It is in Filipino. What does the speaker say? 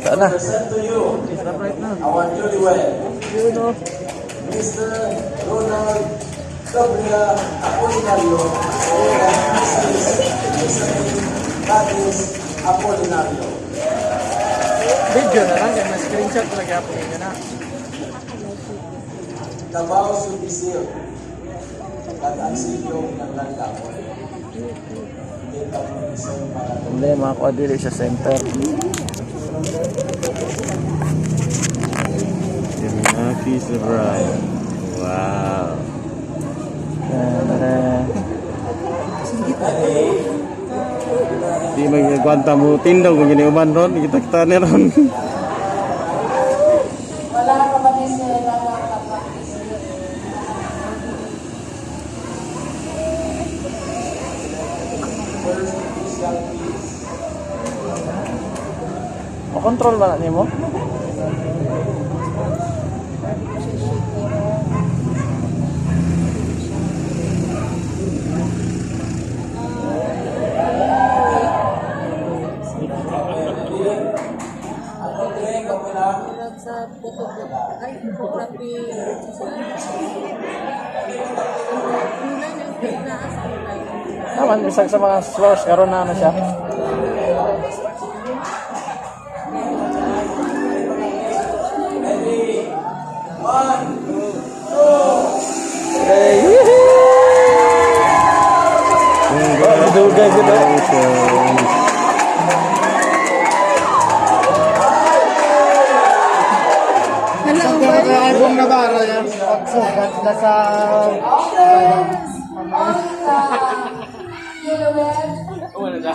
Sana. Present to you our newlywed, Mr. Ronald Gabriel Apolinario and Mrs. Elizabeth Batis Apolinario. Video na lang, may screenshot talaga po yun na. The vows will be sealed at ang silyo ng langgam. Kita mo isang para Hindi, mga kwadili sa center. Happy surprise. Wow. Di magkwanta mo tindog kung giniuman ron, kita-kita ni ron. Wala ka ba din sila Makontrol ba na niyo mo? sa photography. Naman, isang sa mga source, karoon na ano siya. Congratulations. Ibong nabara yan. Pagsugat na sa... Wala na.